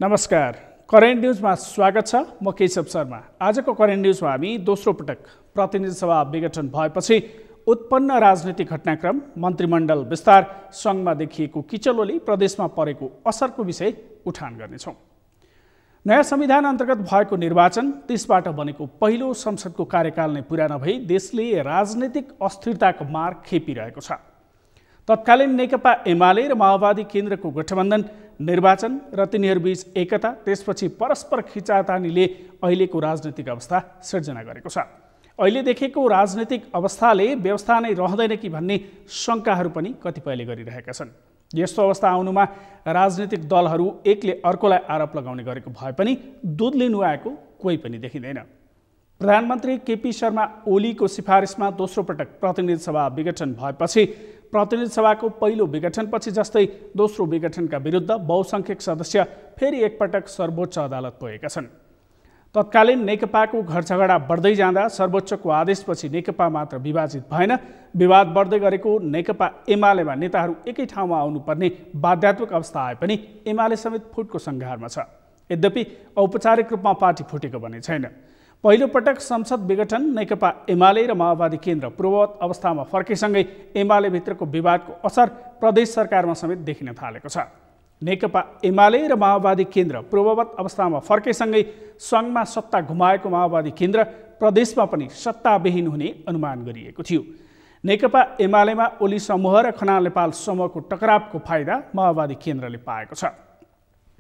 नमस्कार, करेन्ट न्युजमा स्वागत छ। म केशव शर्मा। आजको करेन्ट न्युजमा हामी दोस्रो पटक प्रतिनिधि सभा विघटन भएपछि उत्पन्न राजनीतिक घटनाक्रम, मन्त्रीमण्डल विस्तार, सङ्घमा देखिएको किचलोले प्रदेशमा परेको असरको विषय उठान गर्नेछौँ। नयाँ संविधान अन्तर्गत भएको निर्वाचन, त्यसबाट बनेको पहिलो संसदको कार्यकाल नै पुरा नभई देशले राजनीतिक अस्थिरताको मार खेपिरहेको छ। तत्कालीन नेकपा एमाले र माओवादी केन्द्रको गठबन्धन, निर्वाचन र तिनीहरूबीच एकता, त्यसपछि परस्पर खिचातानीले अहिलेको राजनीतिक अवस्था सिर्जना गरेको छ। अहिले देखेको राजनीतिक अवस्थाले व्यवस्था नै रहँदैन कि भन्ने शङ्काहरू पनि कतिपयले गरिरहेका छन्। यस्तो अवस्था आउनुमा राजनीतिक दलहरू एकले अर्कोलाई आरोप लगाउने गरेको भए पनि दुधले नुहाएको कोही पनि देखिँदैन। प्रधानमन्त्री केपी शर्मा ओलीको सिफारिसमा दोस्रो पटक प्रतिनिधि सभा विघटन भएपछि प्रतिनिधि सभाको पहिलो विघटनपछि जस्तै दोस्रो विघटनका विरुद्ध बहुसङ्ख्यक सदस्य फेरि एकपटक सर्वोच्च अदालत पुगेका छन्। तत्कालीन नेकपाको घर झगडा बढ्दै जाँदा सर्वोच्चको आदेशपछि नेकपा मात्र विभाजित भएन, विवाद बढ्दै गरेको नेकपा एमालेमा नेताहरू एकै ठाउँमा आउनुपर्ने बाध्यात्मक अवस्था आए पनि एमाले समेत फुटको सङ्घारमा छ। यद्यपि औपचारिक रूपमा पार्टी फुटेको भने छैन। पहिलो पटक संसद विघटन नेकपा एमाले र माओवादी केन्द्र पूर्ववत अवस्थामा फर्केसँगै एमाले भित्रको विवादको असर प्रदेश सरकारमा समेत देखिन थालेको छ। नेकपा एमाले र माओवादी केन्द्र पूर्ववत अवस्थामा फर्केसँगै सङ्घमा सत्ता घुमाएको माओवादी केन्द्र प्रदेशमा पनि सत्ताविहीन हुने अनुमान गरिएको थियो। नेकपा एमालेमा ओली समूह र खनाल नेपाल समूहको टकरावको फाइदा माओवादी केन्द्रले पाएको छ।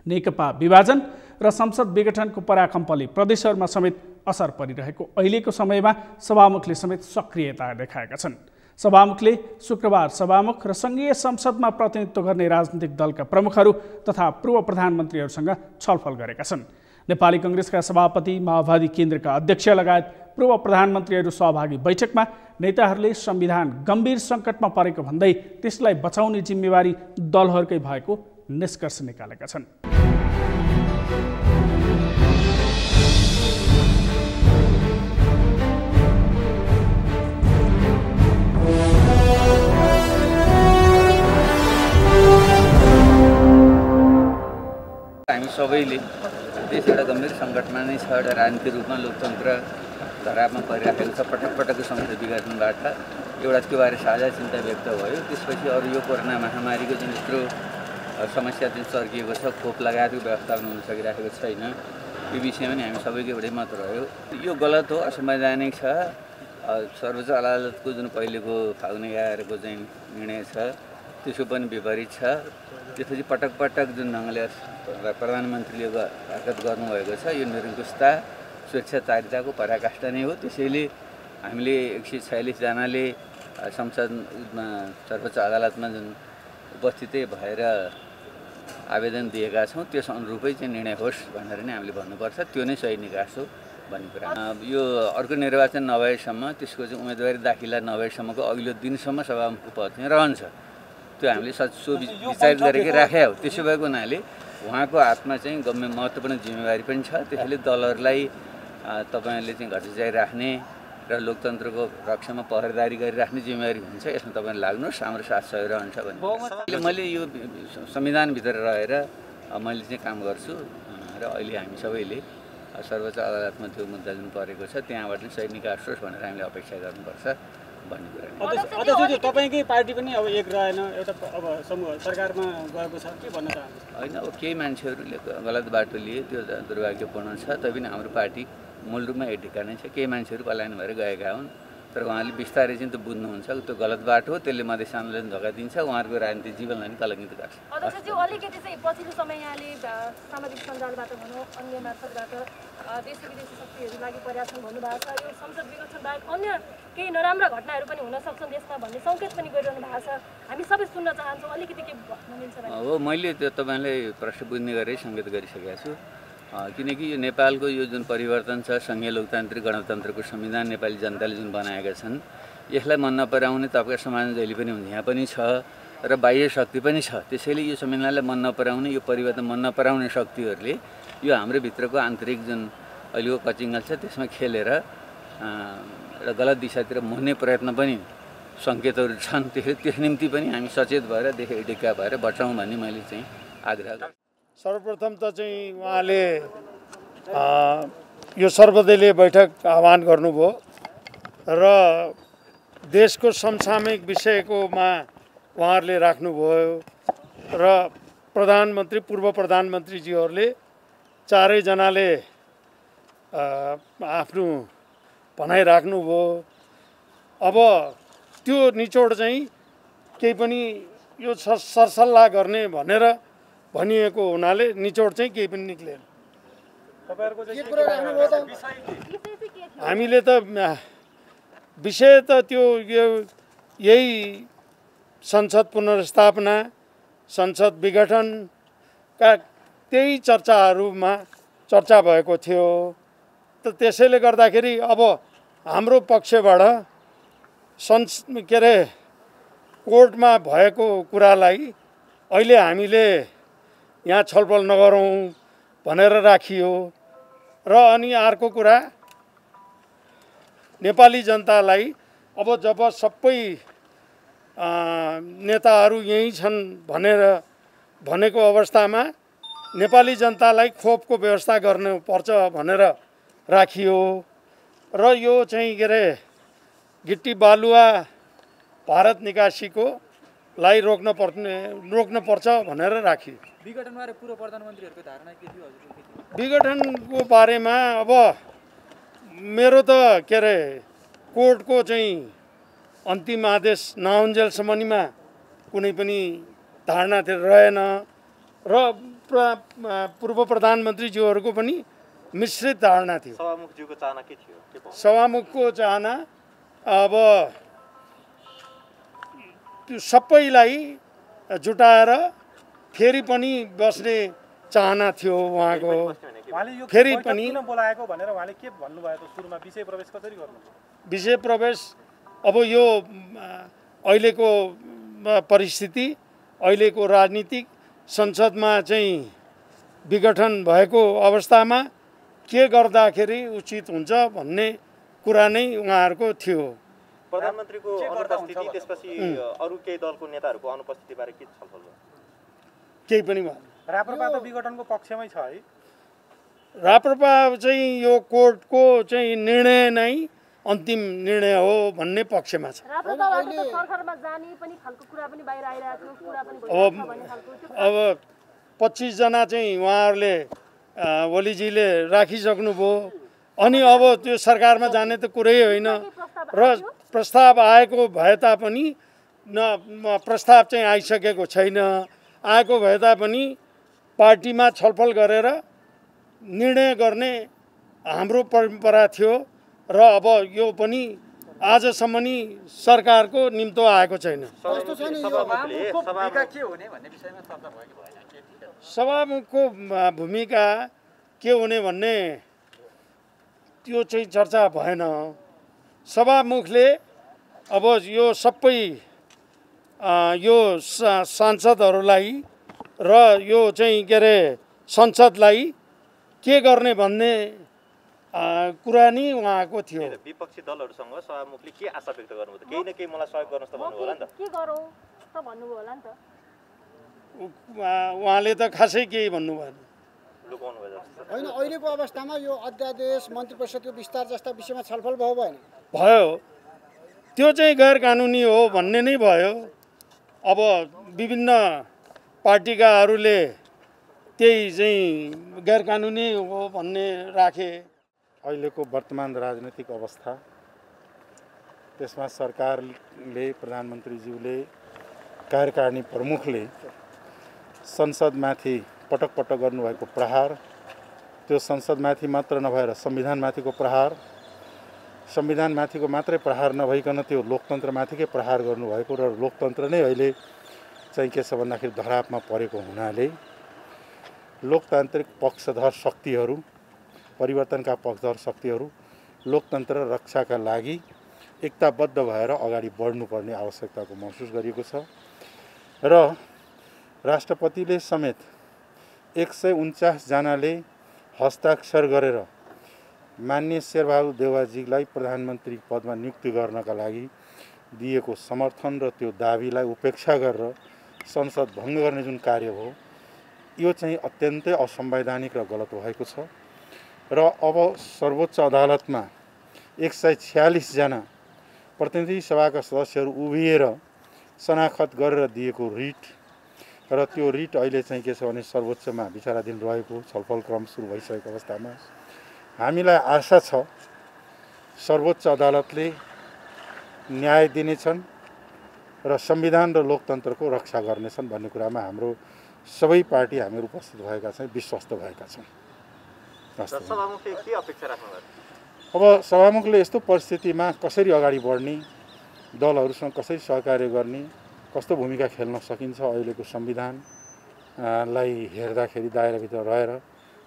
नेकपा विभाजन र संसद विघटनको पराकम्पले प्रदेशहरूमा समेत असर परिरहेको अहिलेको समयमा सभामुखले समेत सक्रियता देखाएका छन्। सभामुखले शुक्रबार सभामुख र सङ्घीय संसदमा प्रतिनिधित्व गर्ने राजनीतिक दलका प्रमुखहरू तथा पूर्व प्रधानमन्त्रीहरूसँग छलफल गरेका छन्। नेपाली कङ्ग्रेसका सभापति, माओवादी केन्द्रका अध्यक्ष लगायत पूर्व प्रधानमन्त्रीहरू सहभागी बैठकमा नेताहरूले संविधान गम्भीर सङ्कटमा परेको भन्दै त्यसलाई बचाउने जिम्मेवारी दलहरूकै भएको निष्कर्ष निकालेका छन्। हामी सबैले देश एउटा गम्भीर सङ्कटमा नै छ। एउटा राजनीतिक रूपमा लोकतन्त्र धरापमा परिराखेको छ। पटक पटकको संसद विघटनबाट एउटा त्यो बारे साझा चिन्ता व्यक्त भयो। त्यसपछि अरू यो कोरोना महामारीको जुन यत्रो समस्या जुन चर्किएको छ, खोप लगायतको व्यवस्थापन हुन सकिरहेको छैन, यो विषयमा पनि हामी सबैको एउटै मत रह्यो। यो गलत हो, असंवैधानिक छ। सर्वोच्च अदालतको जुन पहिलेको फागुन 11 चाहिँ निर्णय छ त्यसको पनि विपरीत छ। त्यसपछि पटक पटक जुन ढङ्गले प्रधानमन्त्रीले हरकत गर्नुभएको छ, यो निरङ्कुशता, स्वेच्छाचारिताको पराकाष्ठा नै हो। त्यसैले हामीले 146 जनाले संसदमा सर्वोच्च अदालतमा जुन उपस्थितै भएर आवेदन दिएका छौँ, त्यस अनुरूपै चाहिँ निर्णय होस् भनेर नै हामीले भन्नुपर्छ। त्यो नै सही निकास हो भन्ने कुरा। यो अर्को निर्वाचन नभएसम्म, त्यसको चाहिँ उम्मेदवारी दाखिला नभएसम्मको अघिल्लो दिनसम्म सभामुखको पद चाहिँ रहन्छ। त्यो हामीले विचार गरेकै राखे हो। त्यसो भएको हुनाले उहाँको हातमा चाहिँ गम्भीर महत्त्वपूर्ण जिम्मेवारी पनि छ। त्यसैले दलहरूलाई तपाईँहरूले चाहिँ घटाइ राख्ने र लोकतन्त्रको रक्षामा पहरेदारी गरिराख्ने जिम्मेवारी हुन्छ। यसमा तपाईँले लाग्नुहोस्, हाम्रो साथ सहयोग रहन्छ भन्ने। मैले यो संविधानभित्र रहेर मैले चाहिँ काम गर्छु र अहिले हामी सबैले सर्वोच्च अदालतमा त्यो मुद्दा जुन परेको छ त्यहाँबाट चाहिँ सही निकास होस् भनेर हामीले अपेक्षा गर्नुपर्छ भन्ने कुरा। अध्यक्ष, तपाईँकै पार्टी पनि अब एक रहेन, एउटा अब समूह सरकारमा गएको छ, के भन्न चाहनुहुन्छ? होइन, अब केही मान्छेहरूले गलत बाटो लिए, त्यो दुर्भाग्यपूर्ण छ। तैपनि हाम्रो पार्टी मूल रूपमा एक ठिकानै छ। केही मान्छेहरू पलायन भएर गएका हुन्, तर उहाँले बिस्तारै चाहिँ त्यो बुझ्नुहुन्छ त्यो गलत बाटो हो, त्यसले मधेस आन्दोलन धोका दिन्छ, उहाँहरूको राजनीतिक जीवनलाई पनि कलङ्कित गर्छ। अध्यक्षज्यू, अलिकति चाहिँ पछिल्लो समय यहाँले सामाजिक सञ्जालबाट भनौँ, अन्य मार्फतबाट देशी विदेशी शक्तिहरू लागि परेका छन् भन्नुभएको छ। यो संसद विघटन बाहेक अन्य केही नराम्रा घटनाहरू पनि हुन सक्छन् देशमा भन्ने सङ्केत पनि गरिरहनु भएको छ। हामी सबै सुन्न चाहन्छौँ, अलिकति के भन्न मिल्छ भने? हो, मैले त्यो तपाईँलाई प्रश्न बुझ्ने गरेर सङ्केत गरिसकेको छु। किनकि यो नेपालको यो जुन परिवर्तन छ, सङ्घीय लोकतान्त्रिक गणतन्त्रको संविधान नेपाली जनताले जुन बनाएका छन्, यसलाई मन नपराउने तपाईँको समाज जहिले पनि हुन्छ, यहाँ पनि छ र बाह्य शक्ति पनि छ। त्यसैले यो संविधानलाई मन नपराउने, यो परिवर्तन मन नपराउने शक्तिहरूले यो हाम्रो भित्रको आन्तरिक जुन अहिलेको कचिङ्गल छ त्यसमा खेलेर र गलत दिशातिर मोड्ने प्रयत्न पनि सङ्केतहरू छन्। त्यस निम्ति पनि हामी सचेत भएर देखा भएर बचाउँ भन्ने मैले चाहिँ आग्रह गर्छु। सर्वप्रथम त चाहिँ उहाँले यो सर्वदलीय बैठक आह्वान गर्नुभयो र देशको समसामयिक विषयकोमा उहाँहरूले राख्नुभयो र प्रधानमन्त्री पूर्व प्रधानमन्त्रीज्यूहरूले चारैजनाले आफ्नो भनाइ राख्नुभयो। अब त्यो निचोड चाहिँ केही पनि यो सरसल्लाह गर्ने भनेर भनिएको हुनाले निचोड चाहिँ केही पनि निक्लेन। हामीले त विषय त त्यो यही संसद पुनर्स्थापना, संसद विघटनका त्यही चर्चाहरूमा चर्चा भएको थियो। त त्यसैले गर्दाखेरि अब हाम्रो पक्षबाट कोर्टमा भएको कुरालाई अहिले हामीले यहाँ छलफल नगरौँ भनेर राखियो। र अनि अर्को कुरा, नेपाली जनतालाई अब जब सबै नेताहरू यहीँ छन् भनेको अवस्थामा नेपाली जनतालाई खोपको व्यवस्था गर्नुपर्छ भनेर राखियो। र यो चाहिँ गिट्टी बालुवा भारत निकासीको लाई रोक्न पर्छ भनेर राखियो। विघटनबारे पूर्व प्रधानमन्त्रीहरूको धारणा के थियो हजुरको? विघटनको बारेमा अब मेरो त कोर्टको चाहिँ अन्तिम आदेश नआउन्जेलसम्ममा कुनै पनि धारणा रहेन र पूर्व प्रधानमन्त्रीज्यूहरूको पनि मिश्रित धारणा थियो। सभामुखज्यूको चाहना के थियो? सभामुखको चाहना अब त्यो सबैलाई जुटाएर फेरि पनि बस्ने चाहना थियो उहाँको। फेरि पनि बोलाएको भनेर उहाँले के भन्नुभयो त? सुरुमा विषय प्रवेश कसरी गर्नु? विषय प्रवेश अब यो अहिलेको परिस्थिति, अहिलेको राजनीतिक संसदमा चाहिँ विघटन भएको अवस्थामा के गर्दाखेरि उचित हुन्छ भन्ने कुरा नै उहाँहरूको थियो। प्रधानमन्त्रीको अनुपस्थिति, त्यसपछि अरू केही दलको नेताहरूको अनुपस्थितिबारे के छलफल भयो? केही पनि भएन। राप्रपा त विघटनको पक्षमै छ है? राप्रपा चाहिँ यो कोर्टको चाहिँ निर्णय नै अन्तिम निर्णय हो भन्ने पक्षमा छ। अब 25 जना चाहिँ उहाँहरूले ओलीजीले राखिसक्नुभयो। अनि अब त्यो सरकारमा जाने त कुरै होइन। र प्रस्ताव आएको भए तापनि प्रस्ताव चाहिँ आइसकेको छैन। आएको भए तापनि पार्टीमा छलफल गरेर निर्णय गर्ने हाम्रो परम्परा थियो। र अब यो पनि आजसम्म नि सरकारको निम्तो आएको छैन। सभामुखको भूमिका के हुने भन्ने त्यो चाहिँ चर्चा भएन। सभामुखले अब यो सबै यो सांसदहरूलाई र यो चाहिँ संसदलाई के गर्ने भन्ने कुरा नि उहाँको थियो। विपक्षी दलहरूसँग सभामुखले के आशा व्यक्त गर्नुभयो? केही न केही मलाई सहयोग गर्नुहोस् त भन्नुभयो होला नि त? के गरौँ त भन्नुभयो होला नि त? उहाँले त खासै केही भन्नु भएन। होइन, अहिलेको अवस्थामा यो अध्यादेश मन्त्री परिषदको विस्तार जस्ता विषयमा छलफल भयो भएन? भयो। त्यो चाहिँ गैर कानुनी हो भन्ने नै भयो। अब विभिन्न पार्टीकाहरूले त्यही चाहिँ गैर कानुनी हो भन्ने राखे। अहिलेको वर्तमान राजनीतिक अवस्था, त्यसमा सरकारले, प्रधानमन्त्रीज्यूले, कार्यकारिणी प्रमुखले संसदमाथि पटक पटक गर्नुभएको प्रहार, त्यो संसदमाथि मात्र नभएर संविधानमाथिको प्रहार, संविधानमाथिको मात्रै प्रहार नभइकन त्यो लोकतन्त्रमाथिकै प्रहार गर्नुभएको र लोकतन्त्र नै अहिले चाहिँ के छ भन्दाखेरि धरापमा परेको हुनाले लोकतान्त्रिक पक्षधर शक्तिहरू, परिवर्तनका पक्षधर शक्तिहरू लोकतन्त्र रक्षाका लागि एकताबद्ध भएर अगाडि बढ्नुपर्ने आवश्यकताको महसुस गरिएको छ। र राष्ट्रपतिले समेत 149 जनाले हस्ताक्षर गरेर माननीय शेरबहादुर देउवाजीलाई प्रधानमन्त्री पदमा नियुक्ति गर्नका लागि दिएको समर्थन र त्यो दाबीलाई उपेक्षा गरेर संसद भङ्ग गर्ने जुन कार्य हो, यो चाहिँ अत्यन्तै असंवैधानिक र गलत भएको छ र अब सर्वोच्च अदालतमा 146 जना प्रतिनिधि सभाका सदस्यहरू उभिएर शनाखत गरेर दिएको रिट र त्यो रिट अहिले चाहिँ के छ भने सर्वोच्चमा विचाराधीन रहेको छलफल क्रम सुरु भइसकेको अवस्थामा हामीलाई आशा छ सर्वोच्च अदालतले न्याय दिनेछन् र संविधान र लोकतन्त्रको रक्षा गर्नेछन् भन्ने कुरामा हाम्रो सबै पार्टी हामीहरू उपस्थित भएका छौँ, विश्वस्त भएका छौँ। सभामुखले के अपेक्षा राख्नुभएको? अब सभामुखले यस्तो परिस्थितिमा कसरी अगाडि बढ्ने, दलहरूसँग कसरी सहकार्य गर्ने, कस्तो भूमिका खेल्न सकिन्छ अहिलेको संविधानलाई हेर्दाखेरि दायराभित्र रहेर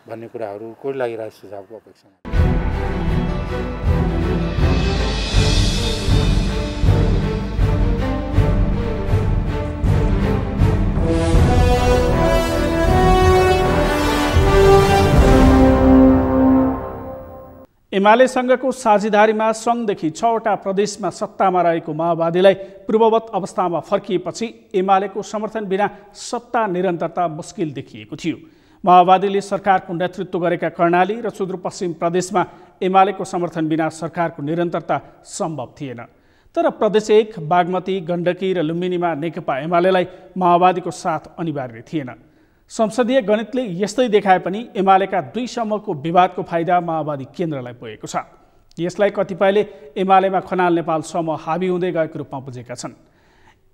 भन्ने कुराहरूको लागि राय सुझावको अपेक्षा। एमालेसँगको साझेदारीमा सङ्घदेखि 6वटा प्रदेशमा सत्तामा रहेको माओवादीलाई पूर्ववत अवस्थामा फर्किएपछि एमालेको समर्थन बिना सत्ता निरन्तरता मुस्किल देखिएको थियो। माओवादीले सरकारको नेतृत्व गरेका कर्णाली र सुदूरपश्चिम प्रदेशमा एमालेको समर्थन बिना सरकारको निरन्तरता सम्भव थिएन। तर प्रदेश 1 बागमती, गण्डकी र लुम्बिनीमा नेकपा एमालेलाई माओवादीको साथ अनिवार्य थिएन। संसदीय गणितले यस्तै देखाए पनि एमालेका 2 समूहको विवादको फाइदा माओवादी केन्द्रलाई पुगेको छ। यसलाई कतिपयले एमालेमा खनाल नेपाल समूह हाबी हुँदै गएको रूपमा बुझेका छन्।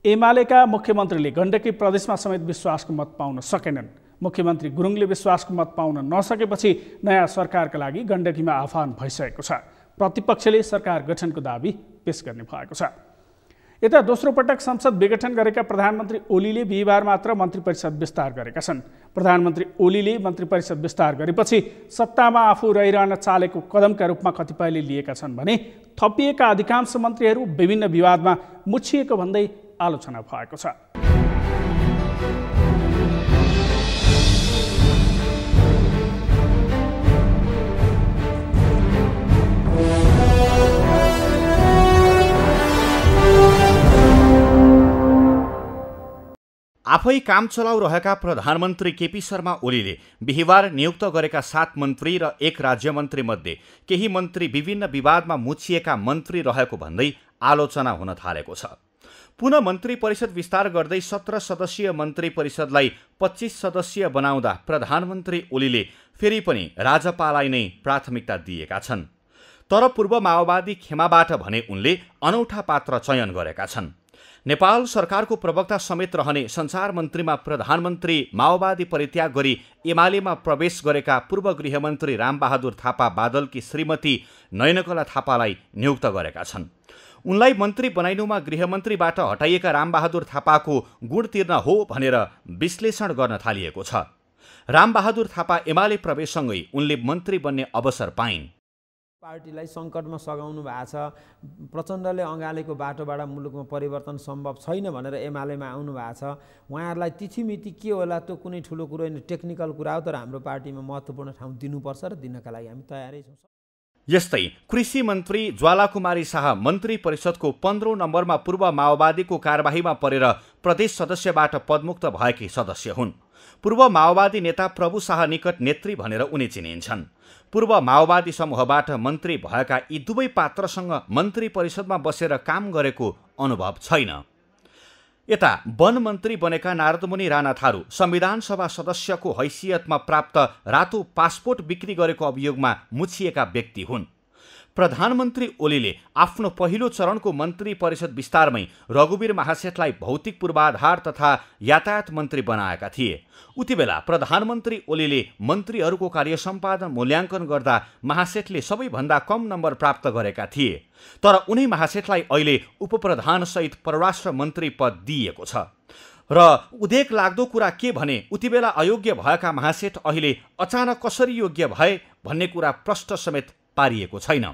एमालेका मुख्यमन्त्रीले गण्डकी प्रदेशमा समेत विश्वासको मत पाउन सकेनन्। मुख्यमन्त्री गुरुङले विश्वासको मत पाउन नसकेपछि नयाँ सरकारका लागि गण्डकीमा आह्वान भइसकेको छ। प्रतिपक्षले सरकार गठनको दाबी पेश गर्ने भएको छ। यता दोस्रो पटक संसद विघटन गरेका प्रधानमन्त्री ओलीले बिहिबार मात्र मन्त्री परिषद विस्तार गरेका छन्। प्रधानमन्त्री ओलीले मन्त्री परिषद विस्तार गरेपछि सत्तामा आफू रहिरहन चालेको कदमका रूपमा कतिपयले लिएका छन् भने थपिएका अधिकांश मन्त्रीहरू विभिन्न विवादमा मुछिएको भन्दै आलोचना भएको छ। आफै काम चलाउ रहेका प्रधानमन्त्री केपी शर्मा ओलीले बिहिबार नियुक्त गरेका 7 मन्त्री र 1 राज्यमन्त्री मध्ये केही मन्त्री विभिन्न विवादमा मुछिएका मन्त्री रहेको भन्दै आलोचना हुन थालेको छ। पुनः मन्त्री परिषद विस्तार गर्दै 17 सदस्यीय मन्त्री परिषदलाई 25 सदस्यीय बनाउँदा प्रधानमन्त्री ओलीले फेरि पनि राज्यपाललाई नै प्राथमिकता दिएका छन्। तर पूर्व माओवादी खेमाबाट भने उनले अनौठा पात्र चयन गरेका छन्। नेपाल सरकारको प्रवक्ता समेत रहने सञ्चार मन्त्रीमा प्रधानमन्त्री माओवादी परित्याग गरी एमालेमा प्रवेश गरेका पूर्व गृहमन्त्री रामबहादुर थापा बादलकी श्रीमती नयनकला थापालाई नियुक्त गरेका छन्। उनलाई मन्त्री बनाइनुमा गृहमन्त्रीबाट हटाइएका रामबहादुर थापाको गुण तिर्न हो भनेर विश्लेषण गर्न थालिएको छ। रामबहादुर थापा एमाले प्रवेशसँगै उनले मन्त्री बन्ने अवसर पाइन्। पार्टीलाई सङ्कटमा सघाउनु भएको छ। प्रचण्डले अँगालेको बाटोबाट मुलुकमा परिवर्तन सम्भव छैन भनेर एमालेमा आउनु भएको छ। उहाँहरूलाई तिथिमिति के होला त्यो कुनै ठुलो कुरो होइन, टेक्निकल कुरा हो। तर हाम्रो पार्टीमा महत्त्वपूर्ण ठाउँ दिनुपर्छ र दिनका लागि हामी तयारै छौँ। यस्तै कृषि मन्त्री ज्वालाकुमारी शाह मन्त्री परिषदको 15औं नम्बरमा पूर्व माओवादीको कारबाहीमा परेर प्रदेश सदस्यबाट पदमुक्त भएकी सदस्य हुन्। पूर्व माओवादी नेता प्रभु शाह निकट नेत्री भनेर उनी चिनिन्छन्। पूर्व माओवादी समूहबाट मन्त्री भएका यी दुवै पात्रसँग मन्त्री परिषदमा बसेर काम गरेको अनुभव छैन। यता वन मन्त्री बनेका नारदमुनि राणा थारू संविधान सभा सदस्यको हैसियतमा प्राप्त रातो पासपोर्ट बिक्री गरेको अभियोगमा मुछिएका व्यक्ति हुन्। प्रधानमन्त्री ओलीले आफ्नो पहिलो चरणको मन्त्री परिषद विस्तारमै रघुवीर महासेठलाई भौतिक पूर्वाधार तथा यातायात मन्त्री बनाएका थिए। उतिबेला प्रधानमन्त्री ओलीले मन्त्रीहरूको कार्य सम्पादन मूल्याङ्कन गर्दा महासेठले सबैभन्दा कम नम्बर प्राप्त गरेका थिए। तर उनै महासेठलाई अहिले उपप्रधानसहित परराष्ट्र मन्त्री पद दिइएको छ। र उदेक लाग्दो कुरा के भने उतिबेला अयोग्य भएका महासेठ अहिले अचानक कसरी योग्य भए भन्ने कुरा प्रश्न समेत पारिएको छैन।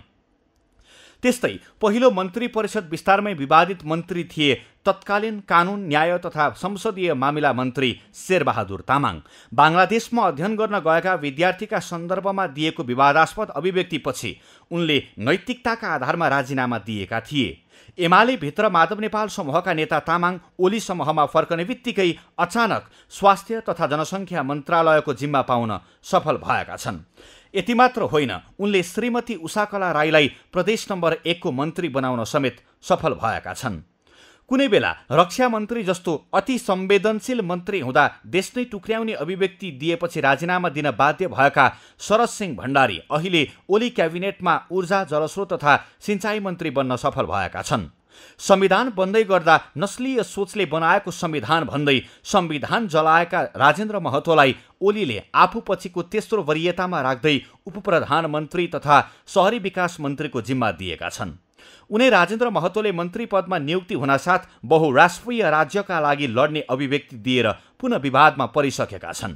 त्यस्तै पहिलो मन्त्री परिषद विस्तारमै विवादित मन्त्री थिए तत्कालीन कानुन न्याय तथा संसदीय मामिला मन्त्री शेरबहादुर तामाङ। बङ्गलादेशमा अध्ययन गर्न गएका विद्यार्थीका सन्दर्भमा दिएको विवादास्पद अभिव्यक्तिपछि उनले नैतिकताका आधारमा राजीनामा दिएका थिए। एमाले भित्र माधव नेपाल समूहका नेता तामाङ ओली समूहमा फर्कने बित्तिकै अचानक स्वास्थ्य तथा जनसङ्ख्या मन्त्रालयको जिम्मा पाउन सफल भएका छन्। यति मात्र होइन, उनले श्रीमती उषाकला राईलाई प्रदेश नम्बर 1 को मन्त्री बनाउन समेत सफल भएका छन्। कुनै बेला रक्षा मन्त्री जस्तो अति संवेदनशील मन्त्री हुँदा देश नै टुक्र्याउने अभिव्यक्ति दिएपछि राजीनामा दिन बाध्य भएका शरद सिंह भण्डारी अहिले ओली क्याबिनेटमा ऊर्जा जलस्रोत तथा सिंचाई मन्त्री बन्न सफल भएका छन्। संविधान बन्दै गर्दा नस्लीय सोचले बनाएको संविधान भन्दै संविधान जलाएका राजेन्द्र महतोलाई ओलीले आफूपछिको तेस्रो वरियतामा राख्दै उपप्रधानमन्त्री तथा शहरी विकास मन्त्रीको जिम्मा दिएका छन्। उनी राजेन्द्र महतोले मन्त्री पदमा नियुक्ति हुनासाथ बहुराष्ट्रिय राज्यका लागि लड्ने अभिव्यक्ति दिएर पुनः विवादमा परिसकेका छन्।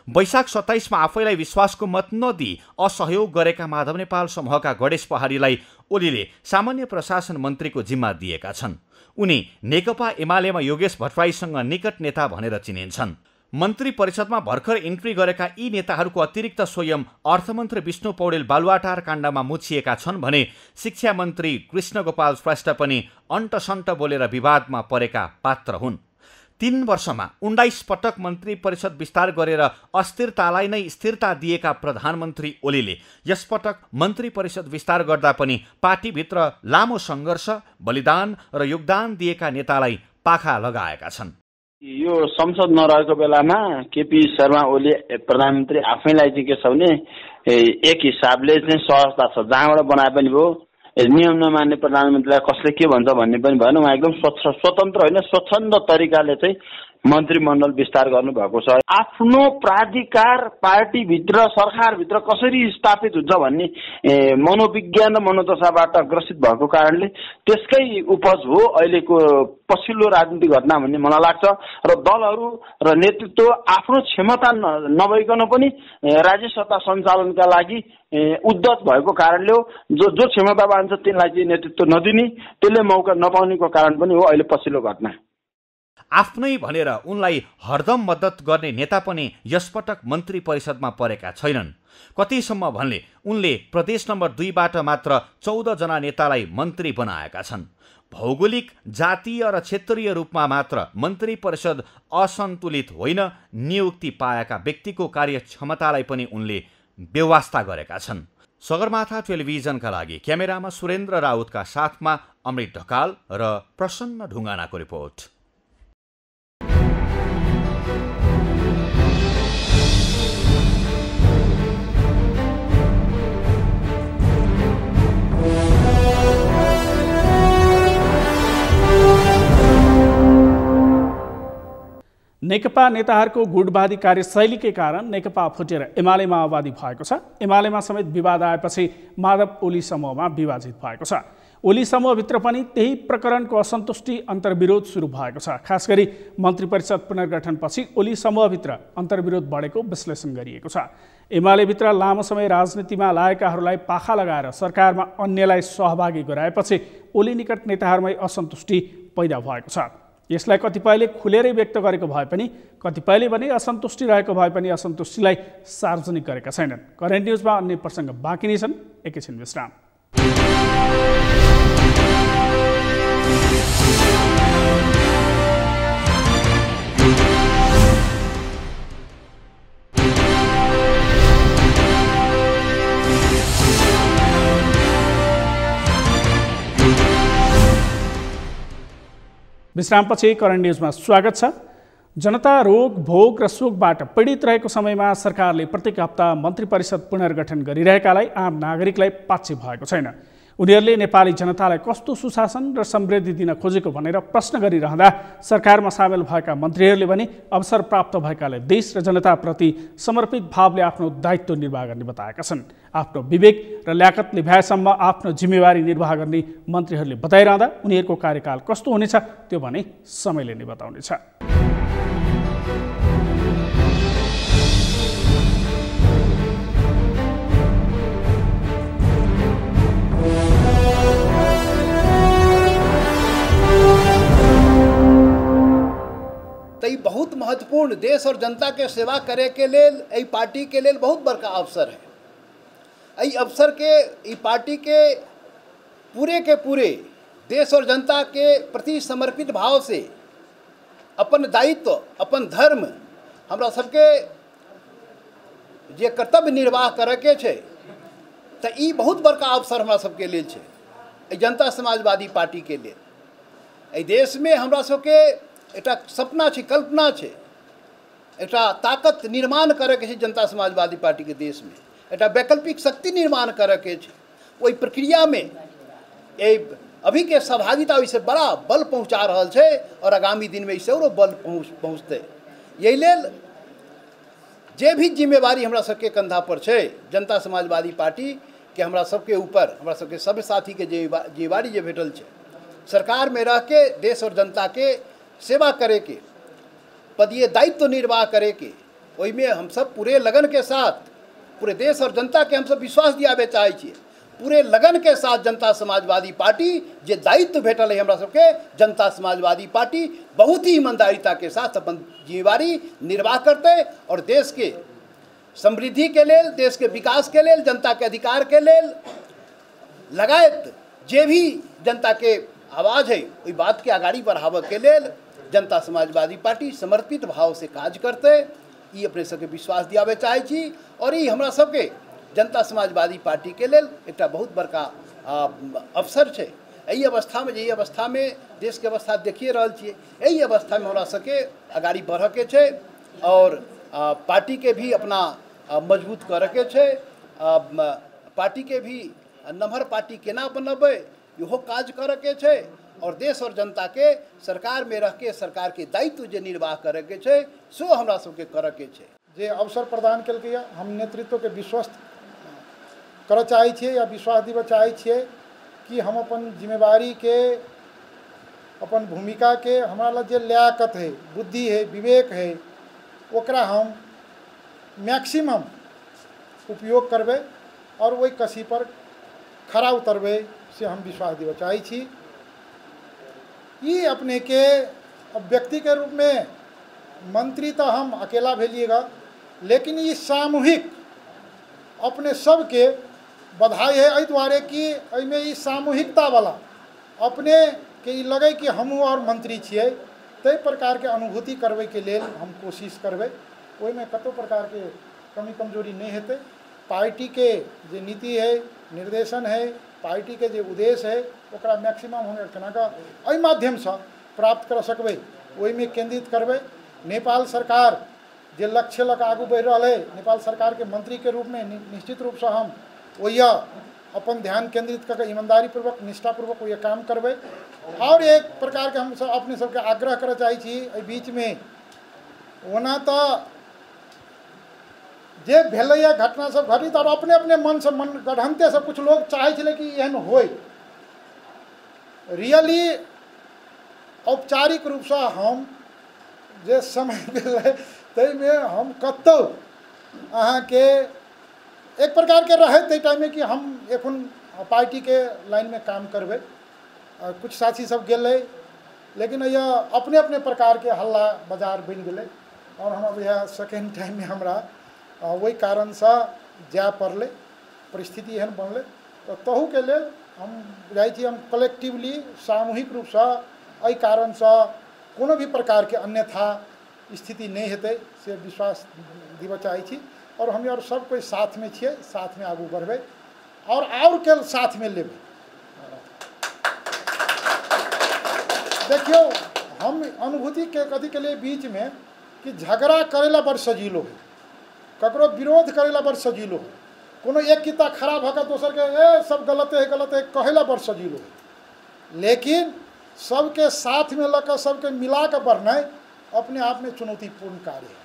वैशाख 27 मा आफैलाई विश्वासको मत नदिई असहयोग गरेका माधव नेपाल समूहका गणेश पहाडीलाई ओलीले सामान्य प्रशासन मन्त्रीको जिम्मा दिएका छन्। उनी नेकपा एमालेमा योगेश भट्टराईसँग निकट नेता भनेर चिनिन्छन्। मन्त्री परिषदमा भर्खर इन्ट्री गरेका यी नेताहरूको अतिरिक्त स्वयं अर्थमन्त्री विष्णु पौडेल बालुवाटार काण्डमा मुछिएका छन् भने शिक्षा मन्त्री कृष्णगोपाल श्रेष्ठ पनि अन्तसन्त बोलेर विवादमा परेका पात्र हुन्। 3 वर्षमा 19 पटक मन्त्री परिषद विस्तार गरेर अस्थिरतालाई नै स्थिरता दिएका प्रधानमन्त्री ओलीले यसपटक मन्त्री परिषद विस्तार गर्दा पनि पार्टीभित्र लामो सङ्घर्ष, बलिदान र योगदान दिएका नेतालाई पाखा लगाएका छन्। यो संसद नरहेको बेलामा केपी शर्मा ओली प्रधानमन्त्री आफैलाई चाहिँ के छ भने एक हिसाबले चाहिँ सहजता छ, जहाँबाट बनाए पनि भयो। नियम नमान्ने प्रधानमन्त्रीलाई कसले के भन्छ भन्ने पनि भएन। उहाँ एकदम स्वतन्त्र होइन, स्वच्छन्द तरिकाले चाहिँ मन्त्रीमण्डल विस्तार गर्नुभएको छ। आफ्नो प्राधिकार पार्टीभित्र सरकारभित्र कसरी स्थापित हुन्छ भन्ने मनोविज्ञान र मनोदशाबाट ग्रसित भएको कारणले त्यसकै उपज हो अहिलेको पछिल्लो राजनीतिक घटना भन्ने मलाई लाग्छ। र दलहरू र नेतृत्व आफ्नो क्षमता नभइकन पनि राज्य सत्ता सञ्चालनका लागि उद्धत भएको कारणले हो। जो क्षमतावान छ तिनलाई चाहिँ नेतृत्व नदिने, त्यसले मौका नपाउनेको कारण पनि हो अहिले पछिल्लो घटना। आफ्नै भनेर उनलाई हरदम मद्दत गर्ने नेता पनि यसपटक मन्त्री परिषदमा परेका छैनन्। कतिसम्म भन्ने उनले प्रदेश नम्बर 2 बाट मात्र 14 जना नेतालाई मन्त्री बनाएका छन्। भौगोलिक, जातीय र क्षेत्रीय रूपमा मात्र मन्त्री परिषद असन्तुलित होइन, नियुक्ति पाएका व्यक्तिको कार्यक्षमतालाई पनि उनले बेवास्ता गरेका छन्। सगरमाथा टेलिभिजनका लागि क्यामेरामा सुरेन्द्र राउतका साथमा अमृत ढकाल र प्रसन्न ढुङ्गानाको रिपोर्ट। नेकपा नेताहरूको गुटवादी कार्यशैलीकै कारण नेकपा फुटेर एमाले माओवादी भएको छ। एमालेमा समेत विवाद आएपछि माधव ओली समूहमा विभाजित भएको छ। ओली समूहभित्र पनि त्यही प्रकरणको असन्तुष्टि अन्तर्विरोध सुरु भएको छ। खास गरी मन्त्री परिषद पुनर्गठनपछि ओली समूहभित्र अन्तर्विरोध बढेको विश्लेषण गरिएको छ। एमालेभित्र लामो समय राजनीतिमा लागेकाहरूलाई पाखा लगाएर सरकारमा अन्यलाई सहभागी गराएपछि ओली निकट नेताहरूमै असन्तुष्टि पैदा भएको छ। यसलाई कतिपयले खुलेरै व्यक्त गरेको भए पनि कतिपयले भने असन्तुष्टि रहेको भए पनि असन्तुष्टिलाई सार्वजनिक गरेका छैनन्। करेन्ट न्युजमा अन्य प्रसङ्ग बाँकी नै छन्। एकैछिन विश्राम। विश्रामपछि करेन्ट न्युजमा स्वागत छ। जनता रोग, भोग र शोकबाट पीडित रहेको समयमा सरकारले प्रत्येक हप्ता मन्त्री परिषद पुनर्गठन गरिरहेकालाई आम नागरिकलाई पाच्छे भएको छैन। उनीहरूले नेपाली जनतालाई कस्तो सुशासन र समृद्धि दिन खोजेको भनेर प्रश्न गरिरहँदा सरकारमा सामेल भएका मन्त्रीहरूले पनि अवसर प्राप्त भएकाले देश र जनताप्रति समर्पित भावले आफ्नो दायित्व निर्वाह गर्ने बताएका छन्। आफ्नो विवेक र ल्याकतले भ्याएसम्म आफ्नो जिम्मेवारी निर्वाह गर्ने मन्त्रीहरूले बताइरहँदा उनीहरूको कार्यकाल कस्तो हुनेछ त्यो भने समयले नै बताउनेछ। अर्थपूर्ण देश और जनता के सेवा करे के लेल एहि पार्टी के लेल बहुत बड़का अवसर है। एहि अवसर के ई पार्टी के पूरे देश और जनता के प्रति समर्पित भाव से अपन दायित्व अपन धर्म हमरा सबके जे कर्तव्य निर्वाह करे के छै तो ई बहुत बड़का अवसर हमरा सबके लेल छै। जनता समाजवादी पार्टी के लेल एहि देश में हमरा सबके एकटा सपना छै, कल्पना छै, एकटा ताकत निर्माण करे के छै। जनता समाजवादी पार्टी के देश में एकटा वैकल्पिक शक्ति निर्माण करे के छै। ओहि प्रक्रिया में अभी के सहभागिता इससे बड़ा बल पहुँचा रहा है और आगामी दिन में इससे और बल पहुँचते। यही लेल जे भी जिम्मेवारी हमरा सबके कंधा पर है जनता समाजवादी पार्टी के हमरा सबके ऊपर हमरा सबके सब साथी के जिम्मेवारी जे भेटल है सरकार में रह के देश और जनता के सेवा करे के पदीय दायित्व निर्वाह करे के वही में हम सब पूरे लगन के साथ पूरे देश और जनता के हम सब विश्वास दियाबे चाहे छिए। पूरे लगन के साथ जनता समाजवादी पार्टी जे दायित्व भेटल है हमरा सबके जनता समाजवादी पार्टी बहुत ही ईमानदारिता के साथ अपन जिम्मेवारी निर्वाह करते और देश के समृद्धि के लेल देश के विकास के लेल जनता के अधिकार के लेल लगायत जे भी जनता के आवाज़ है वही बात के आगाड़ी बढ़ावे के लेल जनता समाजवादी पार्टी समर्पित भाव से काज करते ये अपने सबके विश्वास दियाबे चाहे छी। और ये हमरा सबके जनता समाजवादी पार्टी के लेल एक बहुत बड़का अवसर है। यही अवस्था में देश के अवस्था देखिए रहा छे। यही अवस्था में हमरा सबके आगाड़ी बढ़े के छै और पार्टी के भी अपना मजबूत करे के छै। पार्टी के भी नम्हर पार्टी केना बनबे इहो काज करे के छै और देश और जनता के सरकार में रह के सरकार के दायित्व जे निर्वाह करे के छै सो हमरा सबके करे के छै। जे अवसर प्रदान केलकै हम नेतृत्व के विश्वस्त करऽ चाहे छिए या विश्वास दिबऽ चाहे छिए कि हम अपन जिम्मेवारी के अपन भूमिका के हमरा लग जे लियाकत है बुद्धि है विवेक है ओकरा हम मैक्सिमम उपयोग करबे और वही कसी पर खरा उतरबे से हम विश्वास दिबऽ चाहे छी। ये अपने के व्यक्ति के रूप में मंत्री तो हम अकेला भेलिएगा लेकिन ये सामूहिक अपने सब के बधाई है एहि दुआरे कि एहिमे ई सामूहिकता वाला अपने के ई लगे कि हमहूँ और मंत्री छिए तै प्रकार के अनुभूति करबे के लेल हम कोशिश करबे। ओहिमे कतो प्रकार के कमी कमजोरी नहीं हेतै। पार्टी के जे नीति है निर्देशन है पार्टी के जे उद्देश्य है ओकरा मैक्सिमम हम केनाकऽ एहि माध्यम से प्राप्त कर सकबै ओहि में केंद्रित करबै। नेपाल सरकार जे लक्ष्य लग आगू बढ़ रहा है नेपाल सरकार के मंत्री के रूप में निश्चित रूप से हम वही अपन ध्यान केंद्रित करके ईमानदारी पूर्वक निष्ठापूर्वक वही काम करबै। और एक प्रकार के हम सब अपने सबके आग्रह करे चाहे छी बीच में ओना तो जे भेलैया घटना सब घटित और अपने अपने मन से मन गढ़ंते से कुछ लोग चाहे छले कि एहन होय रियली औपचारिक रूप से हम जे समय भेलै तै में हम कतौ अहाँ के एक प्रकार के रहे तै टाइम में कि हम एखन पार्टी के लाइन में काम करबे। कुछ साथी सब गेलै लेकिन यह अपने अपने प्रकार के हल्ला बाजार बन गए और हम अब यह सेकेंड टाइम में हमरा वही कारण से जाय पड़ले परिस्थिति एहन बनले तो तहू के लेल हम बुझाइ छी हम कलेक्टिवली सामूहिक रूप से एहि कारण से कोनो भी प्रकार के अन्यथा स्थिति नहीं हेतै से विश्वास दिबऽ चाहे छी। और हम और सब कोई साथ में छिए साथ में आगू बढ़बे और के साथ में लेबै। देखियो हम अनुभूति के कथी के लिए बीच में कि झगड़ा करेला बड़ सजीलो है ककरो विरोध करेला बड़ सजीलो है कोनो एक किता खड़ा भऽ दोसर के ए सब गलत है कहेला बड़ सजीलो है। लेकिन सबके साथ में लऽ सबके मिला के बढ़ना अपने आप में चुनौतीपूर्ण कार्य है।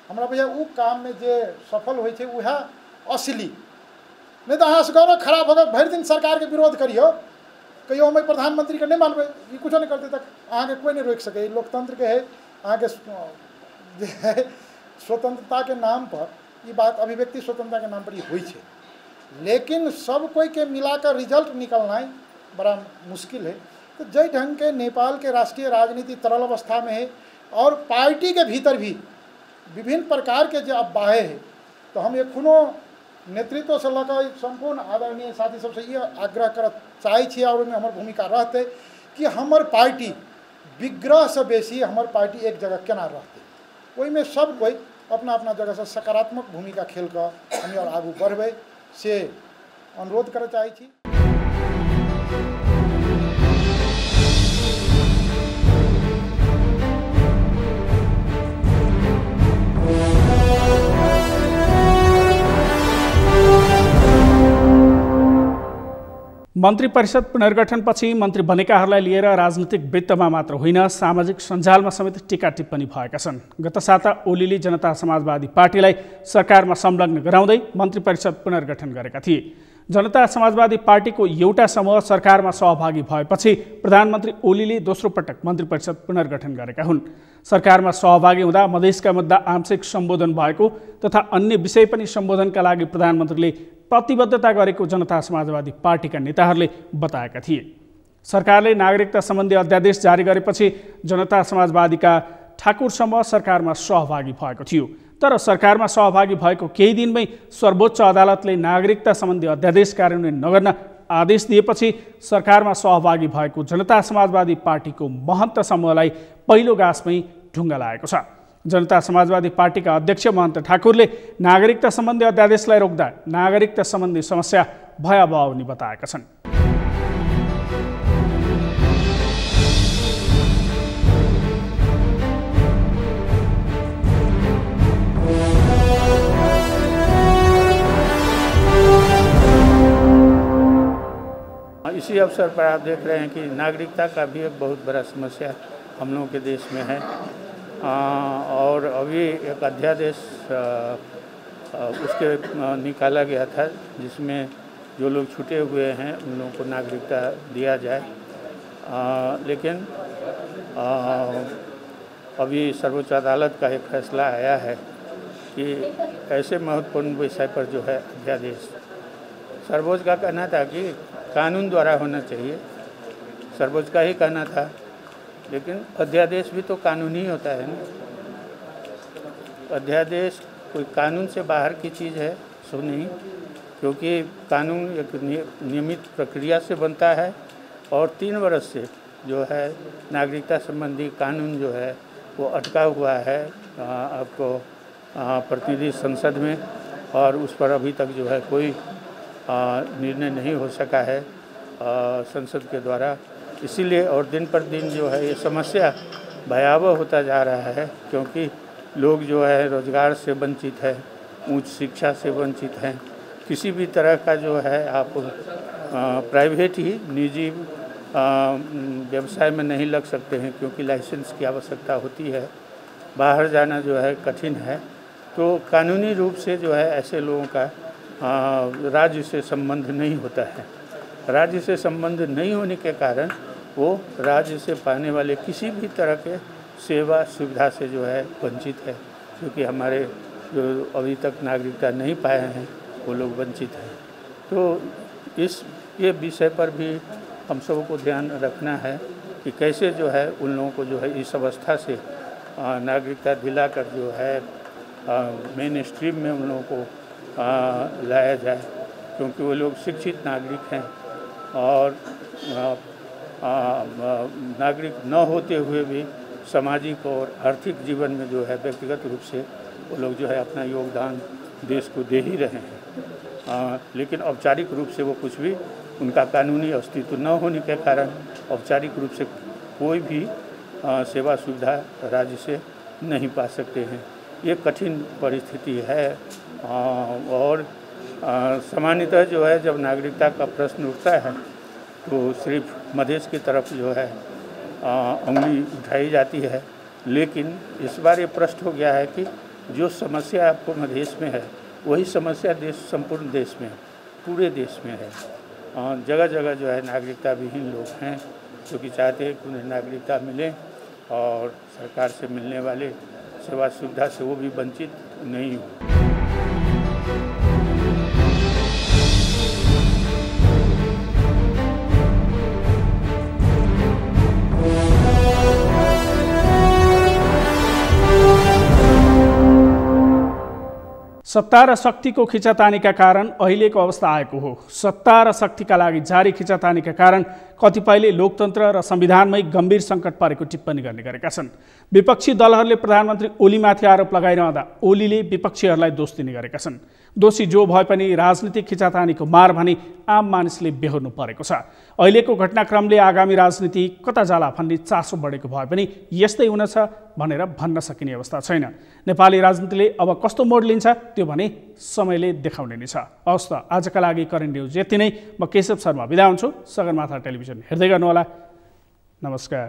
हमरा भैया वो काम में जे सफल होइ छै वह असली नहीं तो अहाँ सगरो खड़ा भऽ भरि दिन सरकार के विरोध करियो कहियो हम प्रधानमंत्री के नहीं मानबे ये कुछ नहीं करते तक अहाँ के कोई नहीं रोक सके। लोकतंत्र के है अहाँ के स्वतंत्रता के नाम पर ये बात अभिव्यक्ति स्वतंत्रता के नाम पर ये होइ छै लेकिन सब कोई के मिलाकर रिजल्ट निकलना बड़ा मुश्किल है। तो जै ढंग के नेपाल के राष्ट्रीय राजनीति तरल अवस्था में है और पार्टी के भीतर भी विभिन्न प्रकार के जो अफवाहें हैं, तो हम एखनो नेतृत्व से लगा संपूर्ण आदरणीय साथी सबसे ये आग्रह कर चाहे और हमार भूमिका रहते कि हमार पार्टी विग्रह से बेसी हमार पार्टी एक जगह केना रहते, वही में सब कोई अपना अपना जगह से सकारात्मक भूमिका खेल कर हमें और आगू बढ़े से अनुरोध कर चाहे। मन्त्री परिषद पुनर्गठनपछि मन्त्री बनेकाहरूलाई लिएर राजनीतिक वृत्तमा मात्र होइन सामाजिक सञ्जालमा समेत टीका टिप्पणी भएका छन्। गत साता ओलीले जनता समाजवादी पार्टीलाई सरकारमा संलग्न गराउँदै मन्त्री परिषद पुनर्गठन गरेका थिए। जनता समाजवादी पार्टीको एउटा समूह सरकारमा सहभागी भएपछि प्रधानमन्त्री ओलीले दोस्रो पटक मन्त्री परिषद पुनर्गठन गरेका हुन्। सरकारमा सहभागी हुँदा मधेसका मुद्दा आंशिक सम्बोधन भएको तथा अन्य विषय पनि सम्बोधनका लागि प्रधानमन्त्रीले प्रतिबद्धता गरेको जनता समाजवादी पार्टीका नेताहरूले बताएका थिए। सरकारले नागरिकता सम्बन्धी अध्यादेश जारी गरेपछि जनता समाजवादीका ठाकुर समूह सरकारमा सहभागी भएको थियो। तर सरकारमा सहभागी भएको केही दिनमै सर्वोच्च अदालतले नागरिकता सम्बन्धी अध्यादेश कार्यान्वयन नगर्न आदेश दिएपछि सरकारमा सहभागी भएको जनता समाजवादी पार्टीको महन्त समूहलाई पहिलो गाँसमै ढुङ्गा लागेको छ। जनता समाजवादी पार्टीका अध्यक्ष महन्त ठाकुरले नागरिकता सम्बन्धी अध्यादेशलाई रोक्दा नागरिकता सम्बन्धी समस्या भयावह हुने बताएका छन्। इसी अवसर पर आप देख रहे हैं कि नागरिकता का भी एक बहुत बड़ा समस्या हम लोगों के देश में है और अभी एक अध्यादेश उसके निकाला गया था जिसमें जो लोग छूटे हुए हैं उन लोगों को नागरिकता दिया जाए, लेकिन अभी सर्वोच्च अदालत का एक फैसला आया है कि ऐसे महत्वपूर्ण विषय पर जो है अध्यादेश, सर्वोच्च का कहना था कि कानून द्वारा होना चाहिए, सर्वोच्च का ही कहना था, लेकिन अध्यादेश भी तो कानून ही होता है ना। अध्यादेश कोई कानून से बाहर की चीज़ है सो नहीं, क्योंकि कानून एक नियमित प्रक्रिया से बनता है और 3 वर्ष से जो है नागरिकता संबंधी कानून जो है वो अटका हुआ है आपको प्रतिनिधि संसद में और उस पर अभी तक जो है कोई निर्णय नहीं हो सका है संसद के द्वारा। इसीलिए और दिन पर दिन जो है ये समस्या भयावह होता जा रहा है, क्योंकि लोग जो है रोजगार से वंचित है, उच्च शिक्षा से वंचित हैं, किसी भी तरह का जो है आप प्राइवेट ही निजी व्यवसाय में नहीं लग सकते हैं क्योंकि लाइसेंस की आवश्यकता होती है, बाहर जाना जो है कठिन है। तो कानूनी रूप से जो है ऐसे लोगों का राज्य से संबंध नहीं होता है। राज्य से संबंध नहीं होने के कारण वो राज्य से पाने वाले किसी भी तरह के सेवा सुविधा से जो है वंचित है, क्योंकि हमारे जो अभी तक नागरिकता नहीं पाए हैं वो लोग वंचित हैं। तो ये विषय पर भी हम सबों को ध्यान रखना है कि कैसे जो है उन लोगों को जो है इस अवस्था से नागरिकता दिलाकर जो है मेन स्ट्रीम में उन लोगों को लाया जाए, क्योंकि वो लोग शिक्षित नागरिक हैं और नागरिक न होते हुए भी सामाजिक और आर्थिक जीवन में जो है व्यक्तिगत रूप से वो लोग जो है अपना योगदान देश को दे ही रहे हैं, लेकिन औपचारिक रूप से वो कुछ भी उनका कानूनी अस्तित्व न होने के कारण औपचारिक रूप से कोई भी सेवा सुविधा राज्य से नहीं पा सकते हैं। ये कठिन परिस्थिति है और सामान्यतः जो है जब नागरिकता का प्रश्न उठता है तो सिर्फ मधेश की तरफ जो है उंगली उठाई जाती है, लेकिन इस बार ये प्रश्न हो गया है कि जो समस्या आपको मधेश में है वही समस्या संपूर्ण देश में, पूरे देश में है। जगह जगह जो है नागरिकता विहीन लोग हैं जो कि चाहते हैं कि उन्हें नागरिकता मिले और सरकार से मिलने वाले सेवा सुविधा से वो भी वंचित नहीं हो। सत्ता र शक्तिको खिचातानीका कारण अहिलेको अवस्था आएको हो। सत्ता र शक्तिका लागि जारी खिचातानीका कारण कतिपयले लोकतन्त्र र संविधानमै गम्भीर सङ्कट परेको टिप्पणी गर्ने गरेका छन्। विपक्षी दलहरूले प्रधानमन्त्री ओलीमाथि आरोप लगाइरहँदा ओलीले विपक्षीहरूलाई दोष दिने गरेका छन्। दोषी जो भए पनि राजनीतिक खिचातानीको मार भनी आम मानिसले बेहोर्नु परेको छ। अहिलेको घटनाक्रमले आगामी राजनीति कता जाला भन्ने चासो बढेको भए पनि यस्तै हुनेछ भनेर भन्न सकिने अवस्था छैन। नेपाली राजनीतिले अब कस्तो मोड लिन्छ त्यो भने समयले देखाउने नै छ। हवस् त, आजका लागि करेन्ट न्युज यति नै। म केशव शर्मा बिदा हुन्छु। सगरमाथा टेलिभिजन हेर्दै गर्नुहोला। नमस्कार।